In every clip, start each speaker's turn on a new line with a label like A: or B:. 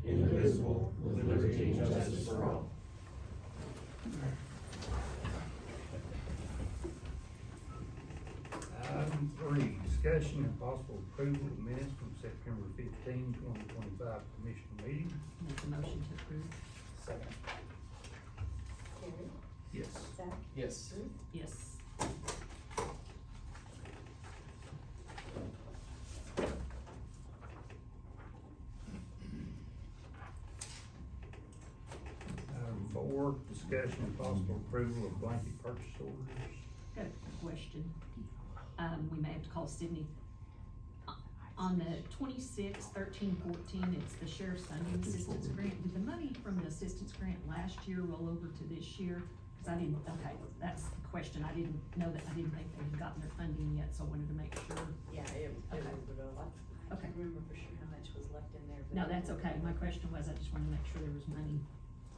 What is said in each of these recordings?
A: indivisible, with liberty and justice for all.
B: Item 3, discussion and possible approval of minutes from September 15, 2025 commission meeting.
C: Make a motion to approve.
A: Second.
D: Gary,
B: Yes.
D: Zach,
A: Yes.
D: Ruth,
C: Yes.
B: Item 4, discussion and possible approval of blanket purchase orders.
C: Got a question. We may have to call Sydney. On the 26, 13, 14, it's the sheriff's funding assistance grant. Did the money from the assistance grant last year roll over to this year? Cause I didn't, okay, that's the question. I didn't know that, I didn't think they had gotten their funding yet, so I wanted to make sure.
D: yeah, it
C: Okay.
D: would have, I
C: Okay.
D: can't remember for sure how much was left in there. but
C: No,
D: it
C: that's
D: was-
C: okay. My question was, I just wanted to make sure there was money.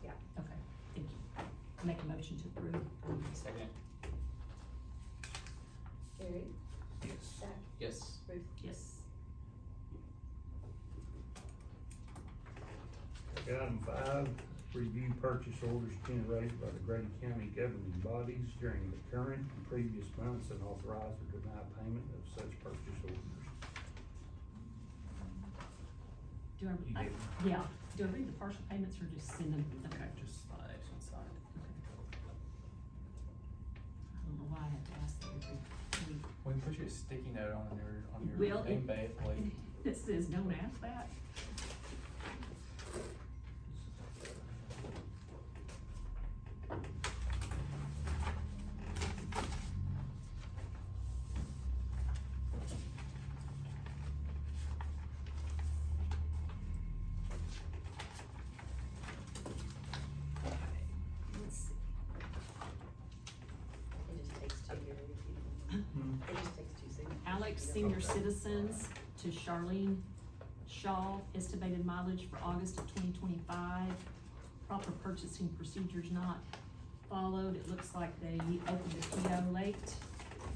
D: Yeah.
C: Okay, thank you. Make a motion to approve.
A: Second.
D: Gary,
B: Yes.
D: Zach,
A: Yes.
D: Ruth,
C: Yes.
B: Item 5, review purchase orders generated by the Grady County governing bodies during the current and previous months and authorize or deny payment of such purchase orders.
C: Do I,
B: You did.
C: yeah, do I read the partial payments or just send them? Okay.
A: Just on the next one side.
C: I don't know why I have to ask that every week.
A: We put your sticky note on your
C: Well,
A: name plate.
C: It says, don't ask that. Let's see.
D: it just takes two here, it just takes two signatures.
C: Alex
D: You
C: Senior
B: Okay.
C: Citizens to Charlene Shaw, estimated mileage for August of 2025. Proper purchasing procedures not followed. It looks like they opened the PO late,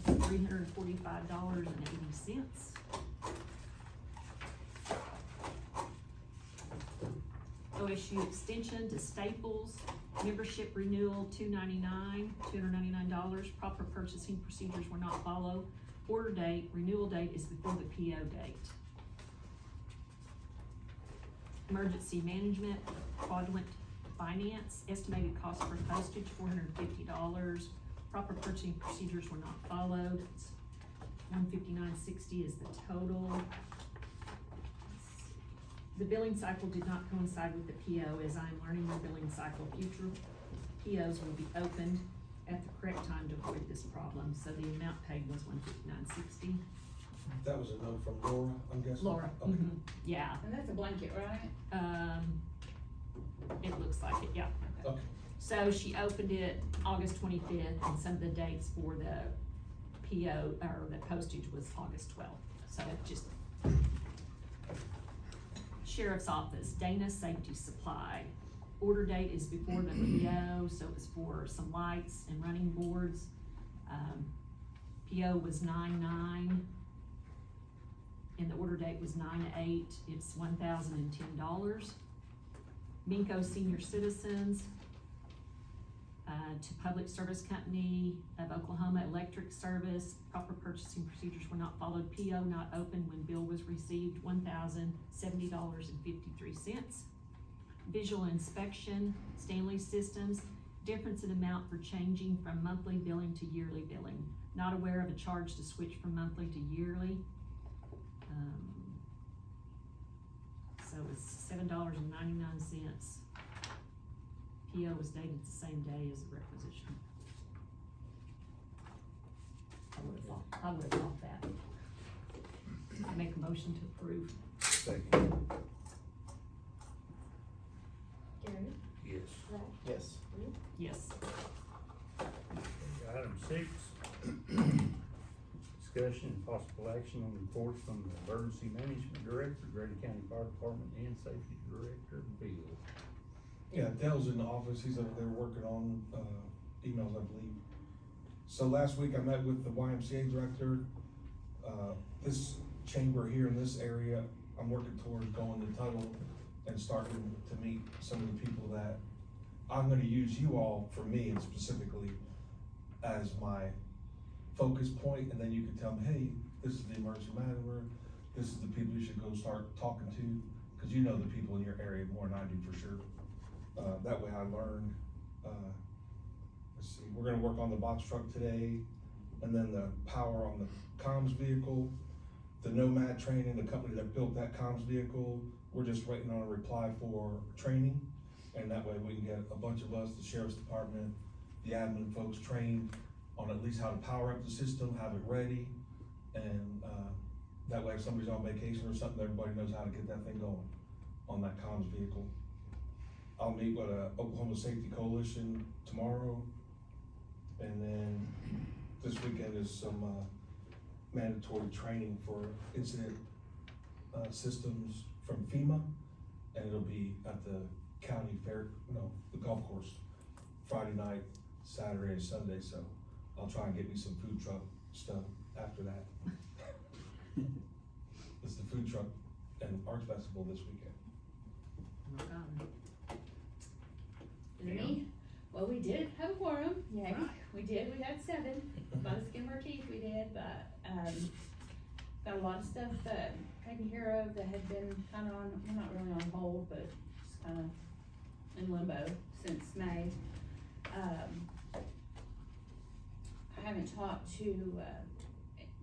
C: $345.80. OSU extension to Staples, membership renewal $299. Proper purchasing procedures were not followed. Order date, renewal date is before the PO date. Emergency management, Quadrant Finance, estimated cost for postage $450. Proper purchasing procedures were not followed. It's $159.60 is the total. The billing cycle did not coincide with the PO. As I'm learning the billing cycle, future POs will be opened at the correct time to avoid this problem. So the amount paid was $159.60.
E: That was a note from Laura, I'm guessing?
C: Laura,
E: Okay.
C: yeah,
D: And that's a blanket, right?
C: it looks like it, yeah.
E: Okay,
C: So she opened it August 25th, and some of the dates for the PO, or the postage was August 12th, so it just. Sheriff's Office, Dana Safety Supply, order date is before the PO, so it's for some lights and running boards. PO was 9/9, and the order date was 9/8, it's $1,010. Minko Senior Citizens, to Public Service Company of Oklahoma Electric Service, proper purchasing procedures were not followed. PO not opened when bill was received, $1,070.53. Visual inspection, Stanley Systems, difference in amount for changing from monthly billing to yearly billing. Not aware of a charge to switch from monthly to yearly. So it's $7.99. PO was dated the same day as the requisition. I would've thought that. I make a motion to approve.
B: Second.
D: Gary,
B: Yes.
D: Zach,
A: Yes.
D: Ruth,
C: Yes.
B: Item 6, discussion and possible action on reports from the Emergency Management Director, Grady County Fire Department, and Safety Director, Bill.
E: yeah, Dale's in the office, he's over there working on, emails, I believe. So last week I met with the YMCA director, this chamber here in this area, I'm working towards going to title and starting to meet some of the people that I'm gonna use you all for me and specifically as my focus point, and then you can tell me, hey, this is the emergency manager, this is the people you should go start talking to, cause you know the people in your area more than I do for sure. That way I learned, let's see, we're gonna work on the box truck today, and then the power on the comms vehicle, the Nomad training, the company that built that comms vehicle, we're just waiting on a reply for training, and that way we can get a bunch of us, the sheriff's department, the admin folks trained on at least how to power up the system, have it ready, and, that way if somebody's on vacation or something, everybody knows how to get that thing going on that comms vehicle. I'll meet with Oklahoma Safety Coalition tomorrow, and then this weekend is some, mandatory training for incident, systems from FEMA, and it'll be at the county fair, the golf course, Friday night, Saturday and Sunday, so I'll try and get me some food truck stuff after that. It's the food truck and arts festival this weekend.
D: Me? Well, we did have a quorum, yay, we did, we had 7, by the skin of our teeth we did, but, got a lot of stuff, taken care of that had been kinda on, well, not really on hold, but just kinda in limbo since May. I haven't talked to,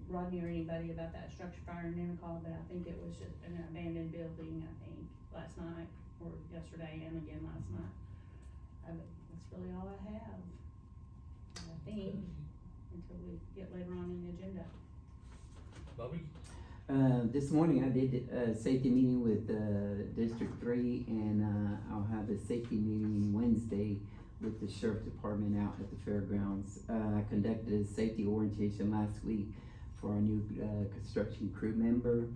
D: Rodney or anybody about that structure fire in Nemacolin, but I think it was just an abandoned building, I think, last night, or yesterday, and again last night. That's really all I have, I think, until we get later on in the agenda.
A: Bobby?
F: This morning I did a safety meeting with, District 3, and, I'll have a safety meeting Wednesday with the sheriff's department out at the fairgrounds. I conducted a safety orientation last week for our new, construction crew member.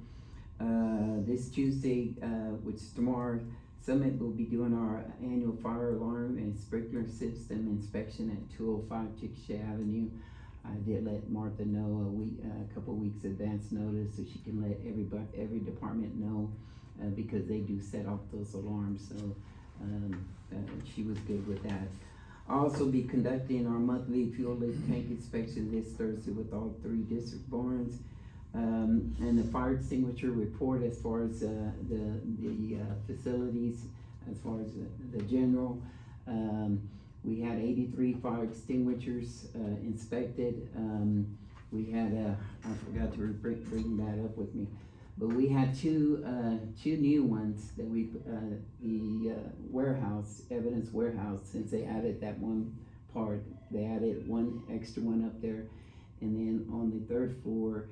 F: This Tuesday, which is tomorrow, Summit will be doing our annual fire alarm and sprinkler system inspection at 205 Chickasha Avenue. I did let Martha know a couple weeks advance notice so she can let every department know, because they do set off those alarms, so, she was good with that. I'll also be conducting our monthly fuel leak tank inspection this Thursday with all 3 district barns. And the fire extinguisher report as far as, the facilities, as far as the general. We had 83 fire extinguishers, inspected. We had, I forgot to bring that up with me, but we had two new ones that we, the warehouse, evidence warehouse, since they added that one part, they added one extra one up there. And then on the 3rd floor,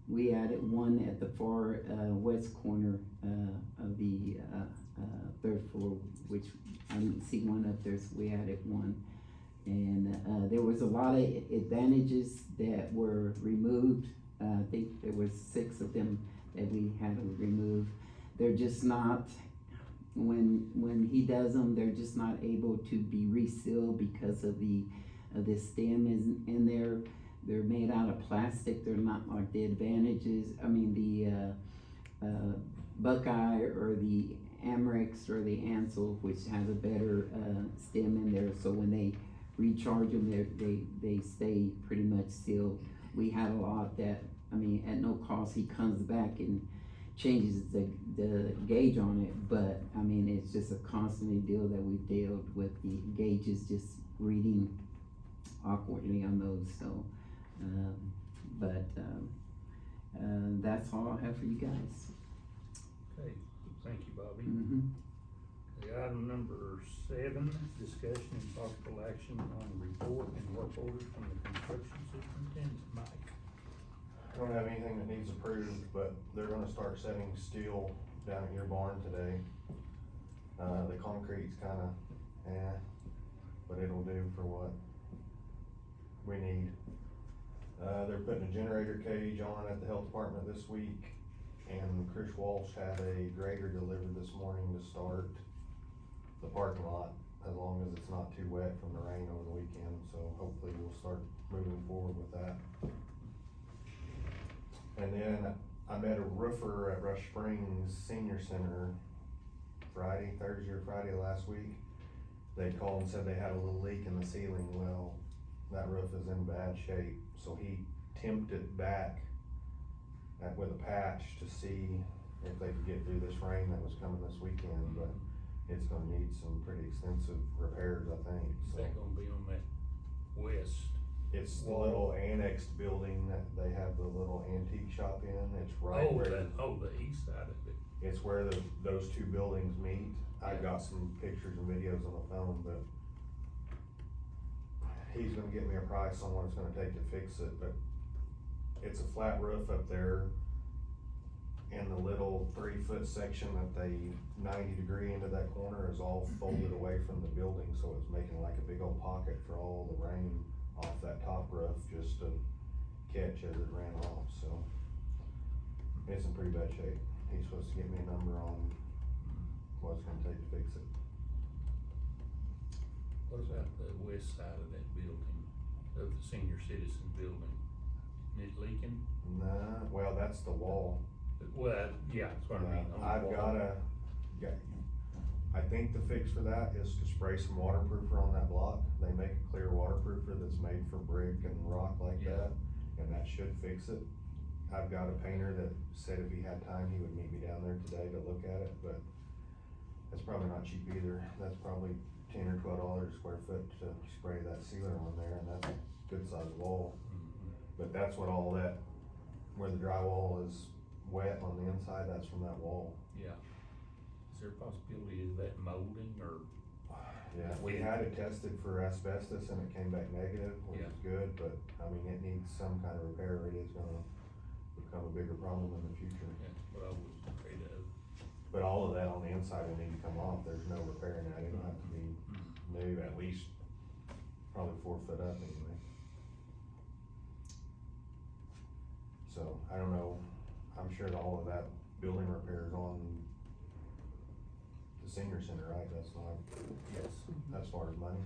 F: we added one at the far, west corner, of the, 3rd floor, which I didn't see one up there, so we added one. And, there was a lot of advantages that were removed. I think there was 6 of them that we had to remove. They're just not, when he does them, they're just not able to be resealed because of the stem is in there. They're made out of plastic. They're not like the advantages. I mean, the Buckeye or the Amerex or the Ansel, which has a better stem in there. So when they recharge them, they stay pretty much sealed. We had a lot that, I mean, at no cost, he comes back and changes the gauge on it. But I mean, it's just a constant deal that we've dealt with, the gauges just reading awkwardly on those. So. That's all I have for you guys.
B: Okay, thank you, Bobby.
F: Mm-hmm.
B: Okay, item number 7, discussion and possible action on report and work orders from the construction superintendent, Mike.
G: I don't have anything that needs approved, but they're gonna start setting steel down at your barn today. The concrete's kinda, but it'll do for what we need. They're putting a generator cage on at the health department this week, and Chris Walsh had a grader delivered this morning to start the parking lot, as long as it's not too wet from the rain over the weekend, so hopefully we'll start moving forward with that. And then I met a roofer at Rush Springs Senior Center Thursday or Friday last week. They called and said they had a little leak in the ceiling. Well, that roof is in bad shape, so he temped it back with a patch to see if they could get through this rain that was coming this weekend, but it's gonna need some pretty extensive repairs, I think,
B: Is
G: so.
B: that gonna be on that west?
G: It's the
B: wall?
G: little annexed building that they have the little antique shop in, it's right
B: Oh,
G: where,
B: the east side of it.
G: it's where those two buildings meet. I've
B: Yeah.
G: got some pictures and videos on the phone, but he's gonna get me a price on what it's gonna take to fix it, but it's a flat roof up there. And the little 3-foot section that they 90-degree into that corner is all folded away from the building, so it's making like a big old pocket for all the rain off that top roof just to catch as it ran off, so. It's in pretty bad shape. He's supposed to get me a number on what it's gonna take to fix it.
B: What about the west side of that building, of the senior citizen building? Is it leaking?
G: Nah, well, that's the wall.
B: Well, yeah, that's what I mean. on the
G: I've
B: wall.
G: I think the fix for that is to spray some waterproofer on that block. They make a clear waterproofer that's made for brick and rock like
B: Yeah.
G: that, and that should fix it. I've got a painter that said if he had time, he would meet me down there today to look at it, but that's probably not cheap either. That's probably $10 or $12 a square foot to spray that sealer on there, and that's a good sized wall.
B: Mhm.
G: But that's what all that, where the drywall is wet on the inside, that's from that wall.
B: Yeah. Is there a possibility of that molding or?
G: Yeah, we had it tested for asbestos and it came back negative, which
B: Yeah.
G: is good, but I mean, it needs some kind of repair, or it is gonna become a bigger problem in the future.
B: That's what I was afraid of.
G: But all of that on the inside will need to come off, there's no repairing that, it'll have to be new, at least probably 4 foot up anyway. So, I don't know, I'm sure that all of that building repair is on the senior center, right? That's not,
B: Yes.
G: as far as money.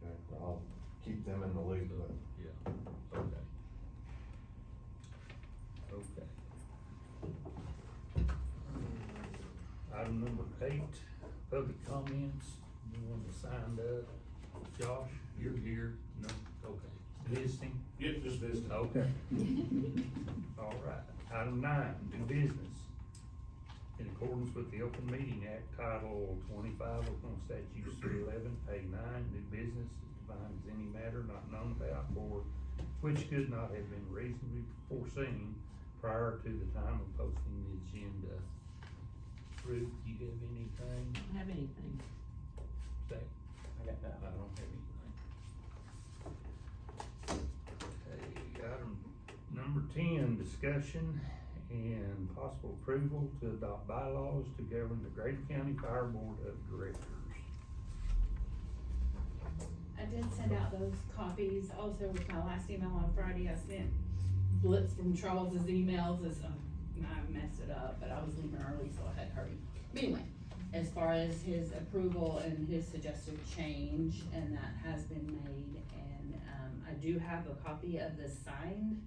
G: Okay, well, I'll keep them in the loop, but
B: Yeah, okay. Okay. Item number 8, public comments. Anyone that signed up? Josh, you're here? No, okay. Visiting?
A: Yep, just visiting.
B: Okay. All right. Item 9, new business. In accordance with the Open Meeting Act, Title 25, Oklahoma Statutes 311, A9, new business defines any matter not known about or which could not have been reasonably foreseen prior to the time of posting the agenda. Ruth, do you have anything?
C: Don't have anything.
B: Zach?
A: I got that.
B: I don't have anything. Okay, item number 10, discussion and possible approval to adopt bylaws to govern the Grady County Fire Board of Directors.
D: I did send out those copies, also with my last email on Friday, I sent blitz from Charles's emails, as, I messed it up, but I was leaving early, so I had to hurry. But anyway, as far as his approval and his suggested change, and that has been made, and, I do have a copy of the signed,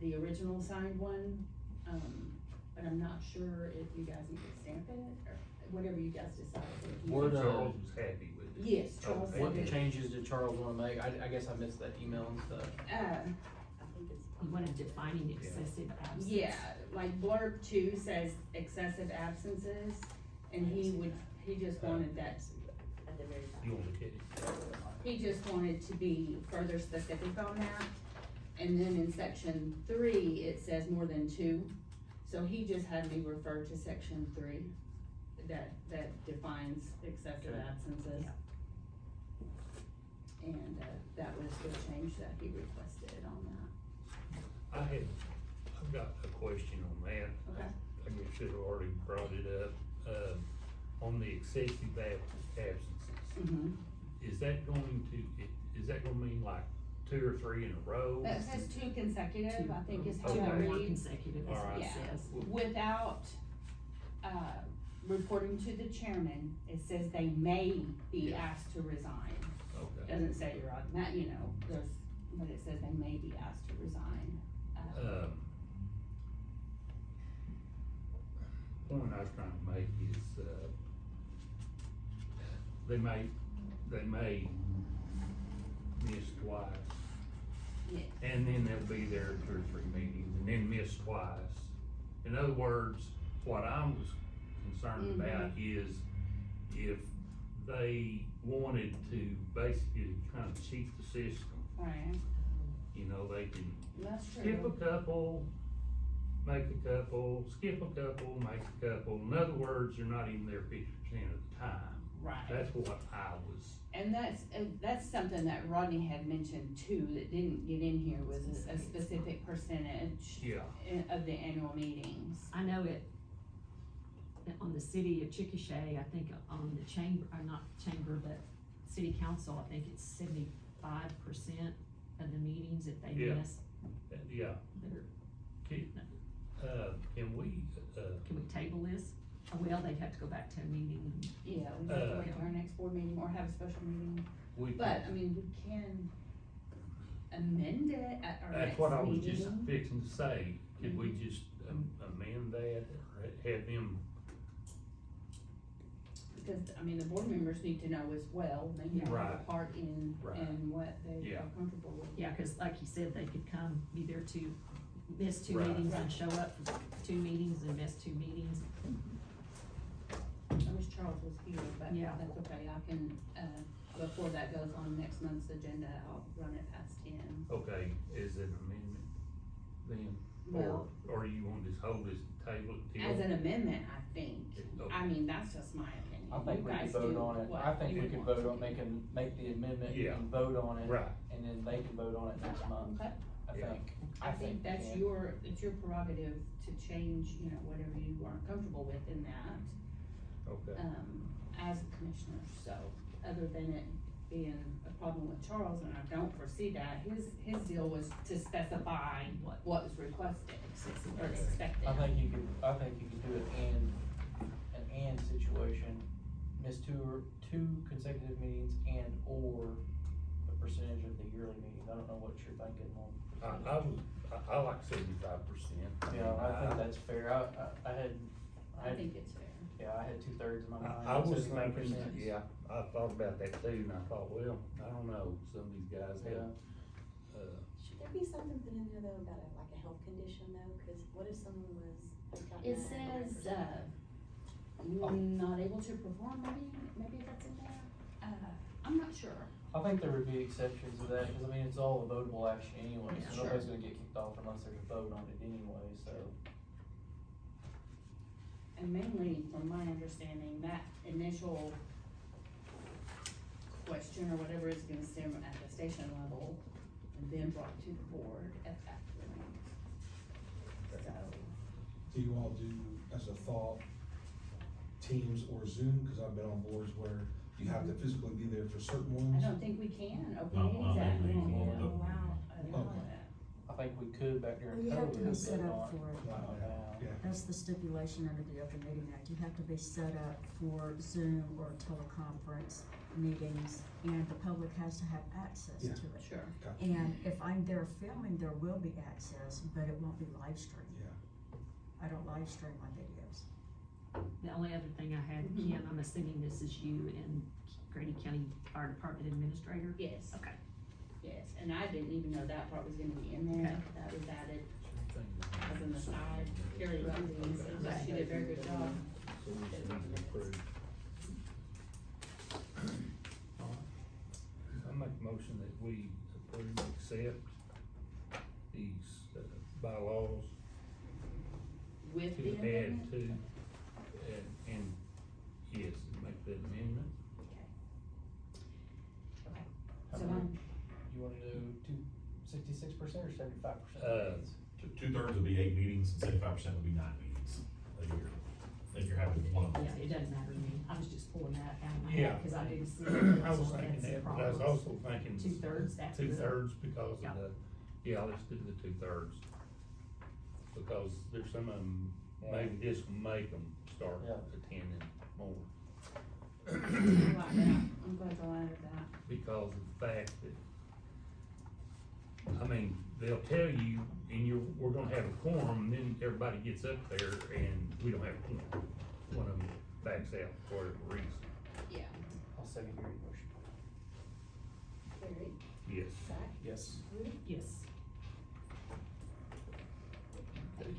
D: the original signed one, but I'm not sure if you guys need to stamp it, or whatever you guys decide.
A: What,
B: Charles was happy with it.
D: Yes, Charles
B: Okay.
D: said
A: What
D: it.
A: changes did Charles wanna make? I guess I missed that email and stuff.
D: I think it's
C: You wanted defining excessive absence.
D: Yeah, like blurb 2 says excessive absences, and he just wanted that,
C: At the very top.
B: You wanna look at it?
D: he just wanted to be further specific on that. And then in section 3, it says more than 2, so he just had me refer to section 3, that defines excessive
B: Okay.
D: absences. And, that was the change that he requested on that.
B: I've got a question on that.
D: Okay.
B: I guess should have already brought it up, on the excessive absences.
D: Mm-hmm.
B: Is that going to mean like 2 or 3 in a row?
D: That says 2 consecutive, I think is how
B: Okay.
D: it
C: Two or more
D: reads.
C: consecutive, is what it
D: Yeah,
C: says.
D: without, reporting to the chairman, it says they may be
B: Yeah.
D: asked to resign.
B: Okay.
D: Doesn't say you're on, that, but it says they may be asked to resign.
B: point I was trying to make is, they may miss twice.
D: Yes.
B: And then they'll be there 2 or 3 meetings and then miss twice. In other words, what I was concerned about is if they wanted to basically kind of cheat the system,
D: Right,
B: you know, they can
D: that's true.
B: skip a couple, make a couple, skip a couple, make a couple. In other words, you're not even there 50% of the time.
D: Right.
B: That's what I was.
D: And that's something that Rodney had mentioned too, that didn't get in here, was a specific percentage
B: Yeah.
D: of the annual meetings.
C: I know it, on the city of Chickasha, I think on the chamber, or not chamber, but city council, I think it's 75% of the meetings that they
B: Yeah.
C: miss.
B: Yeah. Can we,
C: Can we table this? Well, they'd have to go back to a meeting.
D: Yeah, we have to wait till our next board meeting or have a special meeting,
B: we
D: but,
B: could-
D: I mean, we can amend it at our
B: that's
D: next
B: what I was just
D: meeting.
B: fixing to say. Could we just amend that or have them?
D: Because, I mean, the board members need to know as well, they need to have a
B: Right.
D: part in
B: Right.
D: what they
B: Yeah.
D: are comfortable with.
C: Yeah, cause like you said, they could come, be there to miss 2
B: Right.
C: meetings and show up for 2 meetings and miss 2 meetings.
D: I wish Charles was here, but
C: Yeah.
D: that's okay, I can, before that goes on next month's agenda, I'll run it past him.
B: Okay, is it an amendment then?
D: Well-
B: Or you want to just hold this table till?
D: As an amendment, I think,
B: Okay.
D: I mean, that's just my opinion.
H: I think
D: You
H: we could
D: guys
H: vote
D: do
H: on it,
D: what
H: I think
D: you
H: we
D: would
H: could
D: want
H: vote
D: to.
H: on make the amendment
B: Yeah.
H: and vote on it.
B: Right.
H: And then they can vote on it next month,
D: Okay,
H: I
B: Yeah.
H: think.
D: I think that's
H: we can.
D: it's your prerogative to change, you know, whatever you aren't comfortable with in that,
B: Okay,
D: as a commissioner, so, other than it being a problem with Charles, and I don't foresee that, his deal was to specify what was requested or expected.
H: I think you could do it an situation, miss two consecutive meetings or a percentage of the yearly meetings. I don't know what you're thinking on.
B: I like 75%.
H: Yeah, I think that's fair.
D: I think it's fair.
H: Yeah, I had 2/3 in my mind.
B: I was
H: 75%.
B: thinking, yeah, I thought about that too, and I thought, well, I don't know, some of these guys have,
I: Should there be something put in there though about like a health condition though, cause what if someone has gotten
D: It
I: that
D: says,
I: 100%?
D: not able to perform, maybe that's in there, I'm not sure.
H: I think there would be exceptions to that, cause I mean, it's all a votable action anyway,
D: Yeah,
H: so
D: sure.
H: nobody's gonna get kicked off unless there's a vote on it anyway, so.
D: And mainly, from my understanding, that initial question or whatever is gonna stem at the station level and then brought to the board at that point. So,
E: Do you all do, as a thought, Teams or Zoom? Cause I've been on boards where you have to physically be there for certain
D: I
E: ones.
D: don't think we can open
J: No,
D: meetings
J: I
D: act, we
J: think we
D: don't
J: can.
D: allow
E: Okay.
D: that.
H: I think we could back
K: Well,
H: during
K: you have to be
H: COVID,
K: set
H: but
K: up
H: not,
K: for it.
H: not now.
E: Yeah,
K: That's the stipulation under the Open Meeting Act. You have to be set up for Zoom or teleconference meetings, and the public has to have access
E: Yeah.
K: to it.
D: Sure.
E: gotcha.
K: And if I'm there filming, there will be access, but it won't be live streamed.
E: Yeah.
K: I don't live stream my videos.
C: The only other thing I had, Ken, I'm assuming this is you and Grady County Fire Department Administrator?
D: Yes,
C: Okay.
D: yes, and I didn't even know that part was gonna be in there,
C: Okay.
D: that was added as an aside. Carrie Ramsey said she did a very good job.
B: so we should need to approve. Alright. I make a motion that we approve, accept these bylaws
D: With
B: to
D: the
B: add
D: amendment?
B: to, and yes, make that amendment.
H: How
D: So,
H: many- You wanna do 66% or 75%?
J: 2/3 would be 8 meetings and 75% would be 9 meetings a year. If you're having one of them.
C: Yeah, it doesn't matter to me. I was just pulling that out of my
B: Yeah.
C: head, cause I didn't see it.
B: I was
C: So
B: thinking
C: that's the
B: that, but I was
C: problem.
B: also thinking.
C: 2/3, that's good.
B: 2/3 because
C: Yeah.
B: of the, yeah, let's do the 2/3. Because there's some of them, maybe this will make them start
H: Yeah.
B: attending more.
D: I like that, I'm glad y'all added that.
B: Because of the fact that I mean, they'll tell you, and we're gonna have a quorum, and then everybody gets up there and we don't have a quorum. One of them backs out for whatever reason.
D: Yeah.
H: I'll second your motion.
I: Gary,
B: Yes.
I: Zach,
H: Yes.
I: Ruth,
C: Yes.
B: It's 2/3.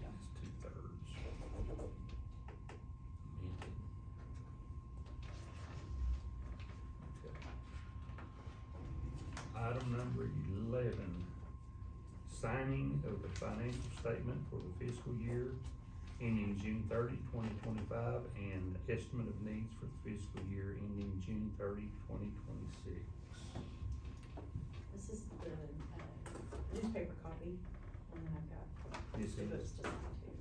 B: Item number 11, signing of the financial statement for the fiscal year ending June 30, 2025, and estimate of needs for the fiscal year ending June 30, 2026.
I: this is the, newspaper copy, and then I've got
B: This
I: two
B: is-
I: books to sign too.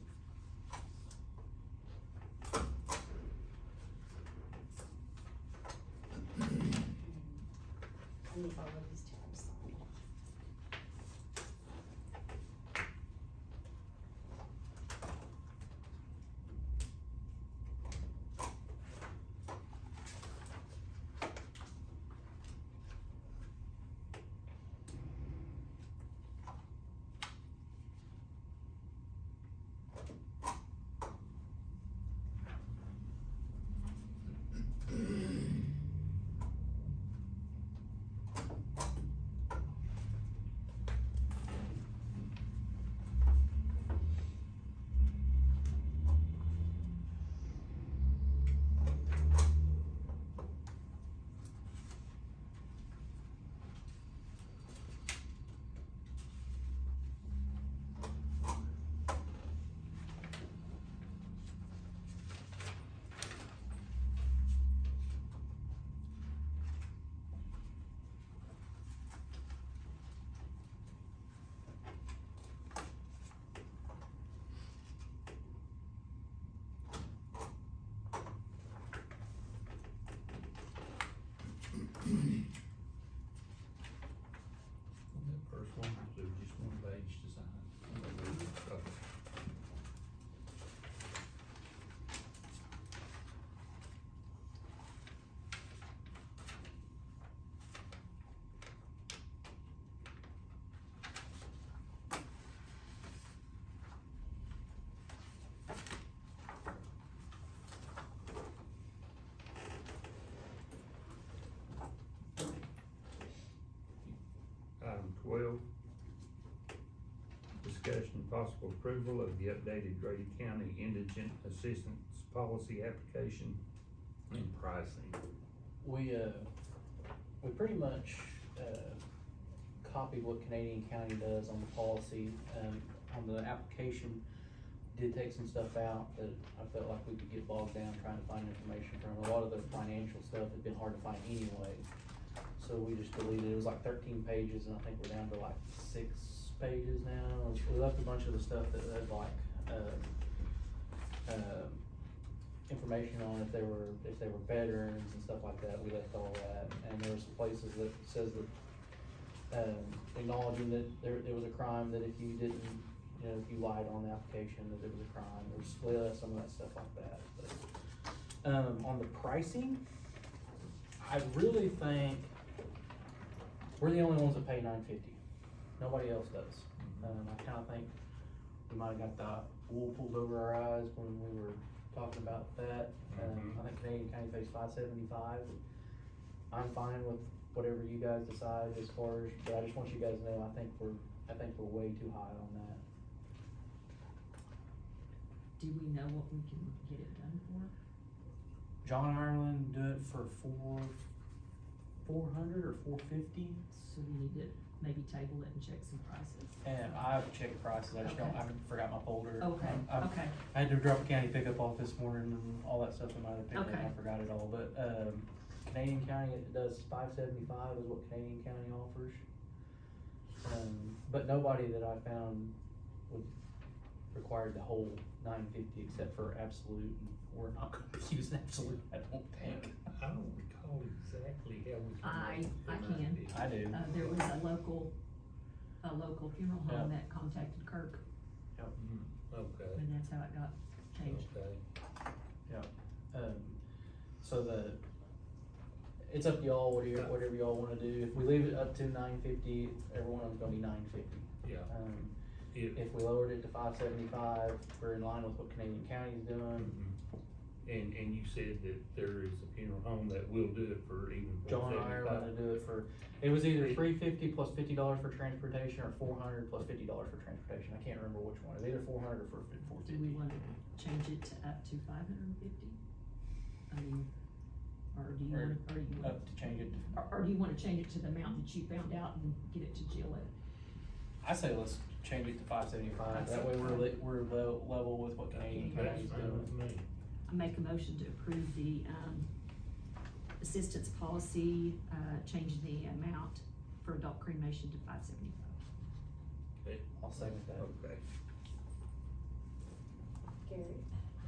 I: I need all of these tabs signed.
B: That first one, there's just one page to sign. Okay. Item 12, discussion and possible approval of the updated Grady County Indigent Assistance Policy Application and pricing.
H: We pretty much, copied what Canadian County does on the policy, on the application. Did take some stuff out that I felt like we could get bogged down trying to find information from. A lot of the financial stuff had been hard to find anyway. So we just deleted it. It was like 13 pages, and I think we're down to like 6 pages now. We left a bunch of the stuff that had like, information on if they were veterans and stuff like that. We left all that, and there were some places that says that, acknowledging that there was a crime, that if you didn't, you know, if you lied on the application, that there was a crime. We left some of that stuff like that. But, on the pricing, I really think we're the only ones that pay $9.50. Nobody else does. I kinda think we might've got the wool pulled over our eyes when we were talking about that.
B: Mhm.
H: I think Canadian County pays $5.75. I'm fine with whatever you guys decide as far as, but I just want you guys to know, I think we're way too high on that.
C: Do we know what we can get it done for?
H: John Ireland do it for $400 or $450.
C: So we need to maybe table it and check some prices.
H: And I've checked prices, I just don't,
C: Okay.
H: I forgot my folder.
C: Okay,
H: I had to drop a county pickup off this morning and all that stuff in my opinion,
C: Okay.
H: I forgot it all, but, Canadian County, it does $5.75 is what Canadian County offers. But nobody that I found would require the whole $9.50 except for Absolute, and we're not gonna be using Absolute, I don't think.
B: I don't recall exactly how we.
C: I can.
H: I do.
C: There was a local funeral
H: Yeah.
C: home that contacted Kirk,
B: Okay,
C: and that's how it got changed.
B: okay.
H: So it's up to y'all, whatever y'all wanna do. If we leave it up to $9.50, everyone's gonna be $9.50.
B: Yeah.
H: If we lowered it to $5.75, we're in line with what Canadian County's doing.
B: And you said that there is a funeral home that will do it for even
H: John and I are gonna do it for, it was either $350 plus $50 for transportation, or $400 plus $50 for transportation. I can't remember which one. It's either 400 or
C: Do we wanna change it to up to 550? I mean, or do you wanna, or you wanna,
H: Up to change it.
C: or do you wanna change it to the amount that you found out and get it to Jill at?
H: I say let's change it to $5.75. That way we're level with what Canadian
B: That's
H: County's
B: fine
H: doing.
B: with me.
C: I make a motion to approve the, assistance policy, changing the amount for adult cremation to $5.75.
B: Okay.
H: I'll second that.
B: Okay,
I: Gary,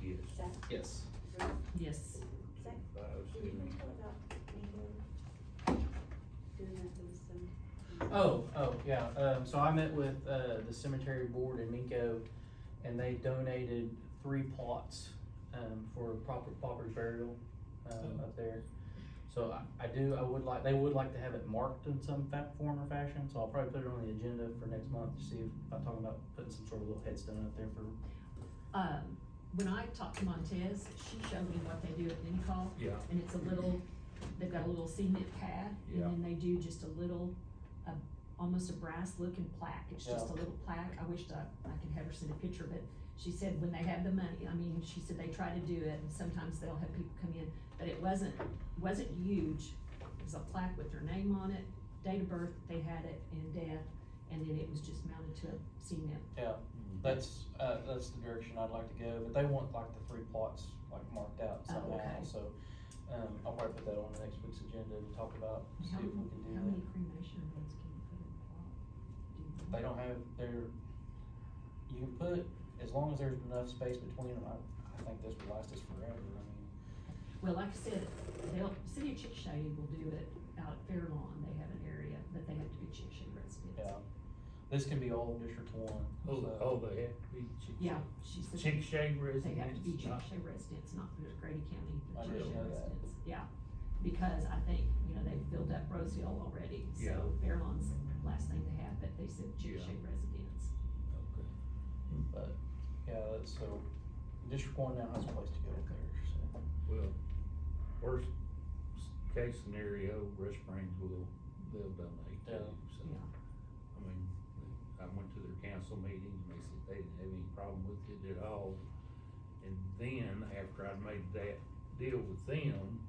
B: yes.
I: Zach,
H: Yes.
I: Ruth,
C: Yes.
I: Zach,
B: Five,
I: did you
B: seven.
I: tell about Nico? Doing that with some.
H: Oh, yeah, so I met with, the cemetery board in Minko, and they donated 3 plots, for proper burial, up there. So they would like to have it marked in some form or fashion, so I'll probably put it on the agenda for next month to see if I'm talking about putting some sort of little headstone up there for.
C: When I talked to Montez, she showed me what they do at Minicall,
B: Yeah,
C: and it's a little, they've got a little cement pad, and
B: Yeah.
C: then they do just a little, almost a brass looking plaque, it's just a
H: Yeah.
C: little plaque. I wished I could have her send a picture of it. She said when they have the money, I mean, she said they try to do it, and sometimes they'll have people come in, but it wasn't huge. It was a plaque with their name on it, date of birth, they had it, and death, and then it was just mounted to a cement.
H: Yeah, that's the direction I'd like to go, but they want like the 3 plots like marked out somehow,
C: okay.
H: so, I'll probably put that on the next week's agenda to talk about, see
C: How
H: if we can do
C: how
H: that.
C: many cremation beds can you put in a plot? Do you know?
H: They don't have you can put, as long as there's enough space between them, I think this will last us forever, I mean.
C: Well, like I said, City of Chickasha will do it out at Fair Lawn, they have an area, but they have to be Chickasha residents.
H: Yeah, this can be all District 1,
B: oh, they have to be
C: Yeah, she said.
B: Chickasha residents.
C: They have to be
B: not-
C: Chickasha residents, not the Grady County,
H: I
C: but
H: didn't
C: Chickasha
H: know that.
C: residents, yeah. Because I think, they've filled up Rose Hill already,
B: Yeah.
C: so Fair Lawn's the last thing they have, but they said Chickasha
B: Yeah.
C: residents.
B: Okay.
H: but, yeah, so, District 1 now has a place to go up there, so.
B: Well, worst case scenario, Rush Springs they'll donate
H: Yeah.
B: too, so.
C: Yeah.
B: I mean, I went to their council meeting, and they said they didn't have any problem with it at all. And then, after I made that deal with them,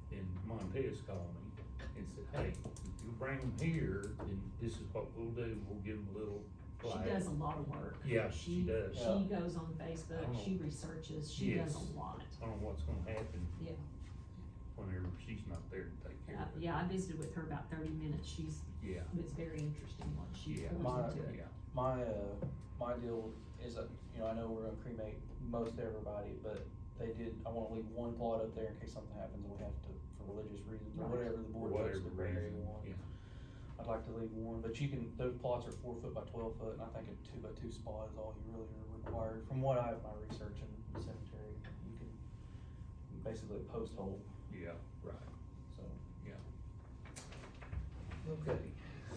B: then Montez called me and said, hey, if you bring them here, then this is what we'll do, we'll give them a little
C: She
B: plaque.
C: does a lot of work.
B: Yeah, she does.
C: She goes on Facebook,
B: Oh.
C: she researches, she does
B: Yes.
C: a lot,
B: I don't know what's gonna happen
C: yeah.
B: whenever she's not there to take care of it.
C: Yeah, I visited with her about 30 minutes,
B: Yeah,
C: it's very interesting what she
B: yeah,
C: pours into it.
B: yeah,
H: My deal is that, I know we're gonna cremate most everybody, but I wanna leave 1 plot up there in case something happens and we have to, for religious reasons, or
C: Right.
H: whatever the board
B: whatever
H: votes to bury
B: reason,
H: one.
B: yeah.
H: I'd like to leave 1, but those plots are 4 foot by 12 foot, and I think a 2 by 2 spot is all you really are required. From what my research in the cemetery, you can basically post hole,
B: Yeah, right.
H: so.
B: Okay,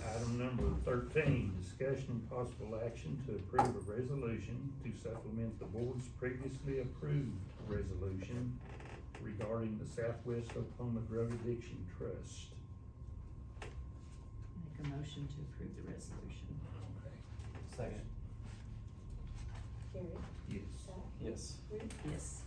B: item number 13, discussion and possible action to approve a resolution to supplement the board's previously approved resolution regarding the Southwest Oklahoma Drug Addiction Trust.
C: Make a motion to approve the resolution.
B: Okay.
H: Second.
I: Gary,
B: Yes.
I: Zach,
H: Yes.
I: Ruth,
C: Yes.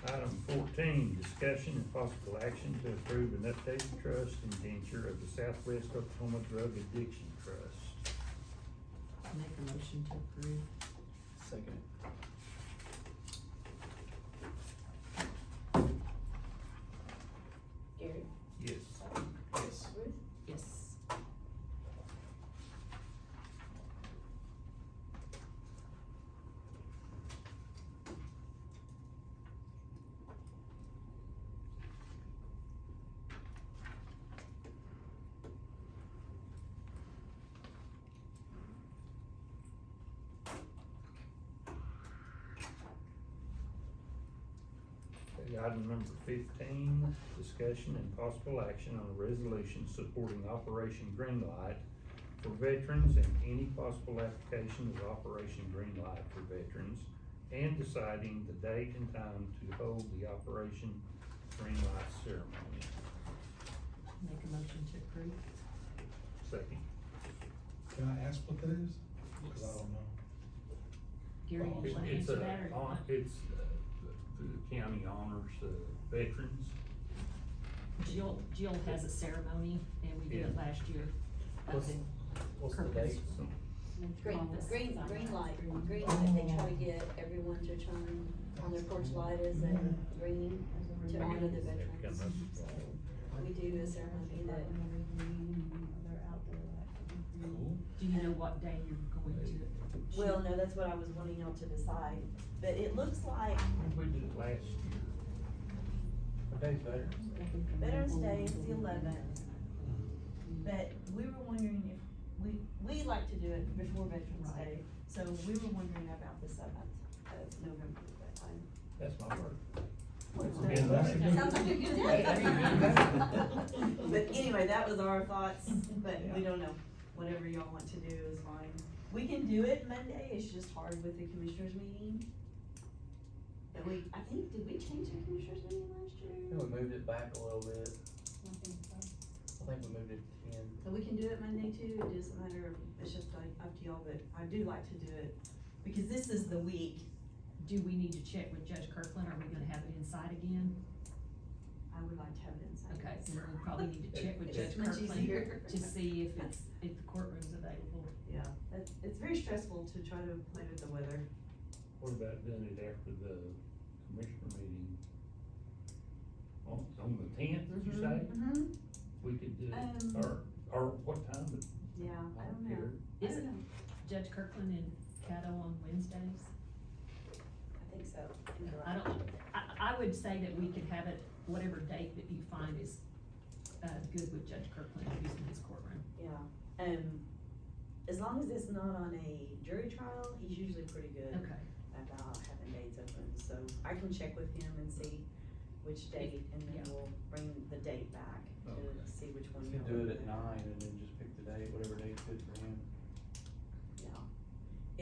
B: Item 14, discussion and possible action to approve an updated trust indenture of the Southwest Oklahoma Drug Addiction Trust.
C: Make a motion to approve.
H: Second.
I: Gary,
B: Yes.
I: Zach,
H: Yes.
I: Ruth,
C: Yes.
B: Okay, item number 15, discussion and possible action on a resolution supporting Operation Greenlight for veterans and any possible application of Operation Greenlight for veterans, and deciding the date and time to hold the Operation Greenlight ceremony.
C: Make a motion to approve.
B: Second.
E: Can I ask what that is? Cause I don't know.
C: Gary,
E: Oh,
C: you wanna
B: It's
C: answer that or you want?
B: It's, the county honors, veterans.
C: Jill has a ceremony and we did it
B: Yeah.
C: last year up
H: What's-
C: in
H: What's the
C: Kirkland.
H: date?
I: green light, green light, they try to get everyone to turn on their porch light as a green to honor the veterans. So, we do a ceremony that,
E: Cool.
C: Do you know what day you're going to?
I: well, no, that's what I was wanting y'all to decide, but it looks like
B: We did it last year.
H: What day's Veterans Day?
I: Veterans Day is the 11th, but we were wondering if, we like to do it before Veterans Day, so we were wondering about the 7th of November, but I.
B: That's my word.
E: Yeah, that's a good-
I: Sounds like a good day. But anyway, that was our thoughts, but we don't know, whatever y'all want to do is fine. We can do it Monday, it's just hard with the commissioners meeting. But I think, did we change the commissioners meeting last
H: I think
I: year?
H: we moved it back a little bit.
I: I think so.
H: I think we moved it to 10.
I: So we can do it Monday too, it doesn't matter, it's just like up to y'all, but I do like to do it, because this is the week.
C: Do we need to check with Judge Kirkland? Are we gonna have it inside again?
I: I would like to have it inside.
C: Okay, so we probably need to check with Judge
I: It's much
C: Kirkland
I: easier.
C: to see if the courtroom's available.
I: Yeah, it's very stressful to try to play with the weather.
B: What about doing it after the commissioner meeting? On the 10th, did you say?
I: Mm-hmm,
B: We could do it,
I: Um,
B: or what time?
I: yeah, I don't
B: Here.
I: know.
C: Is
I: I
C: it
I: don't know.
C: Judge Kirkland and Cato on Wednesdays?
I: I think so.
C: I don't, I would say that we could have it, whatever date that you find is, good with Judge Kirkland using his courtroom.
I: Yeah, as long as it's not on a jury trial, he's usually pretty good
C: Okay,
I: about having dates open, so I can check with him and see which date, and then
C: Yeah.
I: we'll bring the date back to
B: Okay.
I: see which one.
H: We could
I: y'all
H: do it at
I: want.
H: 9 and then just pick the date, whatever date's good for him.
I: Yeah,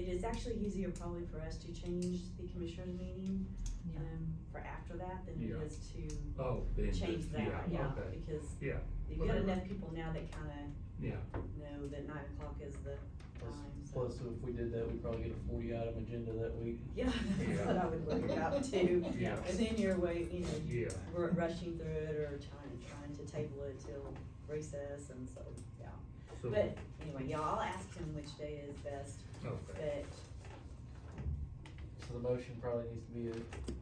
I: it is actually easier probably for us to change the commissioners meeting,
C: yeah.
I: for after that than it
B: Yeah.
I: is to
B: Oh, then.
I: change that, yeah,
B: Okay,
I: because
B: yeah,
I: you've got
B: whatever.
I: enough people now that kinda
B: yeah.
I: know that 9 o'clock is the
H: Plus,
I: time, so.
H: plus if we did that, we'd probably get a 40-item agenda that week.
I: Yeah, that's what I would worry about too.
B: Yeah.
I: And then you're
B: Yeah.
I: we're rushing through it or trying to table it till recess, and so, yeah.
B: So,
I: But anyway, yeah, I'll ask him which day is best,
B: okay,
I: but
H: So the motion probably needs to be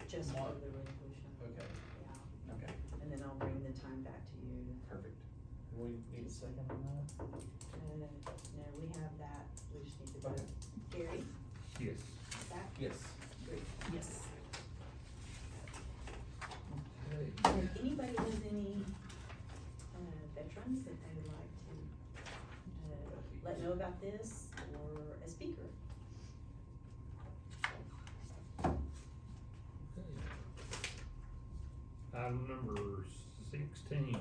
I: just for
H: Mark.
I: the resolution,
H: okay,
I: yeah.
H: okay,
I: And then I'll bring the time back to you.
H: perfect. Do we need a second on that?
I: No, we have that, we just need to do
H: Okay.
I: it. Gary,
B: yes.
I: Zach,
H: Yes.
I: Ruth.
C: Yes.
B: Okay.
I: If anybody has any, veterans that they would like to, let know about this, or a speaker.
B: Item number 16,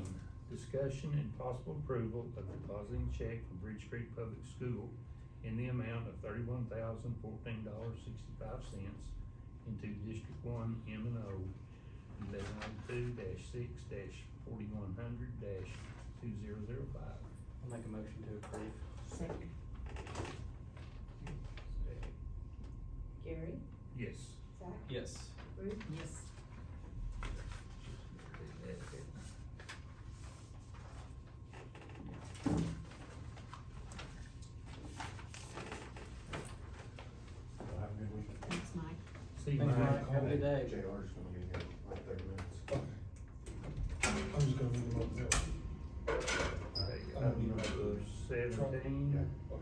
B: discussion and possible approval of depositing check from Bridge Creek Public School in the amount of $31,014.65 into District 1 M&O 1102-6-4100-2005.
H: I'll make a motion to approve.
C: Second.
I: Gary,
B: Yes.
I: Zach,
H: Yes.
I: Ruth,
C: Yes.
B: See
H: Thanks,
B: Mike.
H: Mike. Have a good day.
G: JR's gonna be here in like 30 minutes.
E: I'm just gonna leave them up there.
B: Okay,
E: I don't need
B: item
E: to
B: number
E: make the
B: 17,
E: Okay.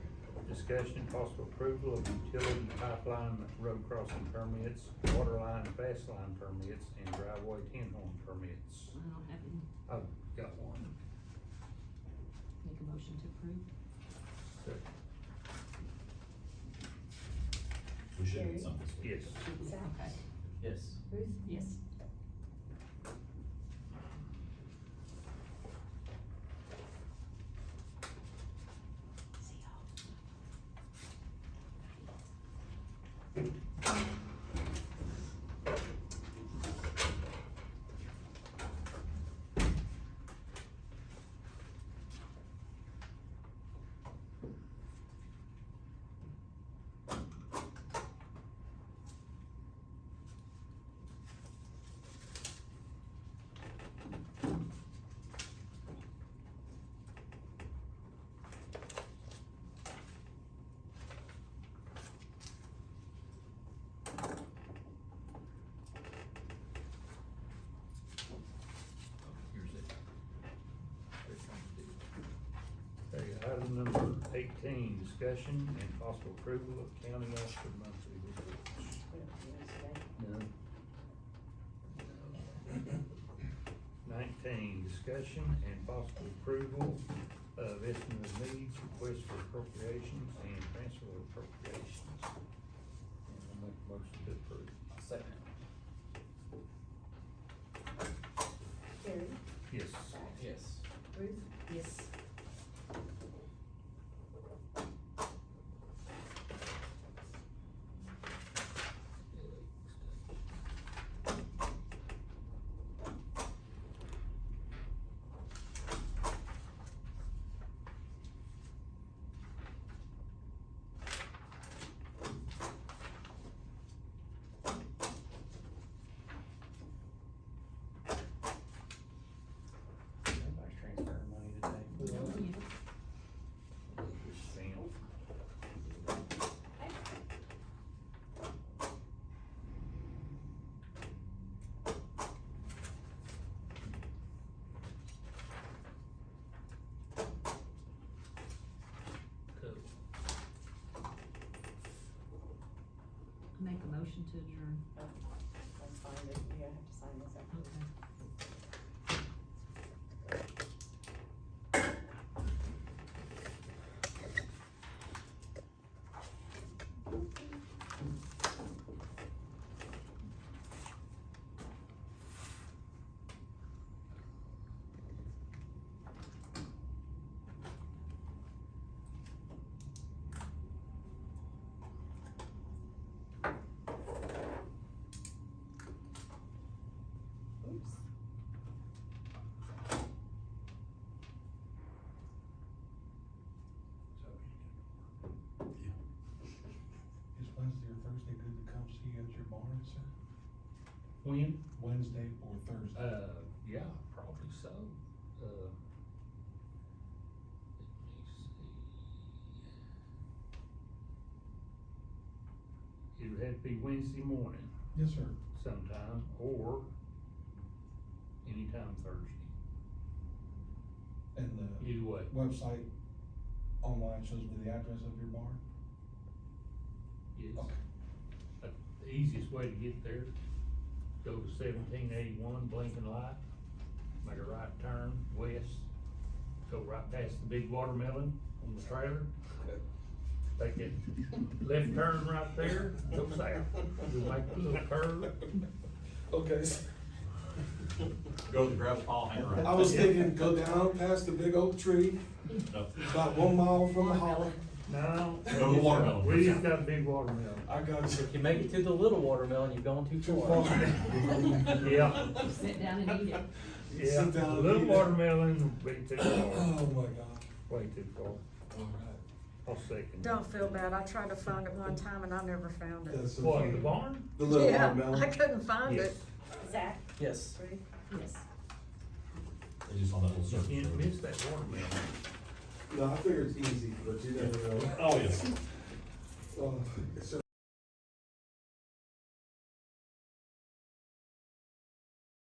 B: discussion possible approval of utility pipeline road crossing permits, water line, fast line permits, and driveway tin horn permits.
C: I don't have any,
B: I've got one.
C: make a motion to approve.
J: We should have something this week.
B: Yes.
I: Zach?
C: Okay.
H: Yes.
I: Ruth?
C: Yes.
B: Okay, item number 18, discussion and possible approval of county officer monthly reports. No. 19, discussion and possible approval of estimate of needs, request for appropriations, and transfer of appropriations. And I'll make a motion to approve.
H: Second.
I: Gary?
B: Yes.
I: Zach?
H: Yes.
I: Ruth?
C: Yes.
H: Everybody's transferring money today.
B: Sam. Cool.
C: Make a motion to adjourn.
I: That's fine, but you have to sign this after.
C: Okay.
I: Oops.
E: Is Wednesday or Thursday good to come see you at your barn, sir?
B: When?
E: Wednesday or Thursday?
B: Yeah, probably so. Let me see. It would have to be Wednesday morning
E: Yes, sir.
B: sometime, or anytime Thursday.
E: And the
B: Either way.
E: website online shows me the address of your barn?
B: Yes.
E: Okay.
B: The easiest way to get there, go to 1781 blinking light, make a right turn west, go right past the big watermelon on the trailer. Take that left turn right there, go south, you'll make a little curve.
E: Okay.
J: Go to the grass pile, hang around.
E: I was thinking, go down past the big oak tree,
J: No.
E: about 1 mile from the holler.
B: No.
J: Go to watermelon.
B: We just got a big watermelon.
E: I got you.
H: If you make it to the little watermelon, you've gone too
E: Too
H: far.
E: far.
B: Yeah,
C: Sit down and eat it.
B: yeah,
E: Sit down and
B: little
E: eat it.
B: watermelon would be too far,
E: Oh, my God.
B: way too far.
E: All right.
B: I'll second.
L: Don't feel bad, I tried to find it one time and I never found it.
E: That's so
B: What,
E: funny.
B: the barn?
E: The little
L: Yeah,
E: watermelon.
L: I couldn't find
B: Yes.
L: it.
I: Zach?
H: Yes.
I: Ruth?
C: Yes.
J: They just on that little
B: You
J: surface
B: can't
J: road.
B: miss that watermelon.
E: No, I figured it's easy, but you never know.
J: Oh, yes.
E: Oh, it's so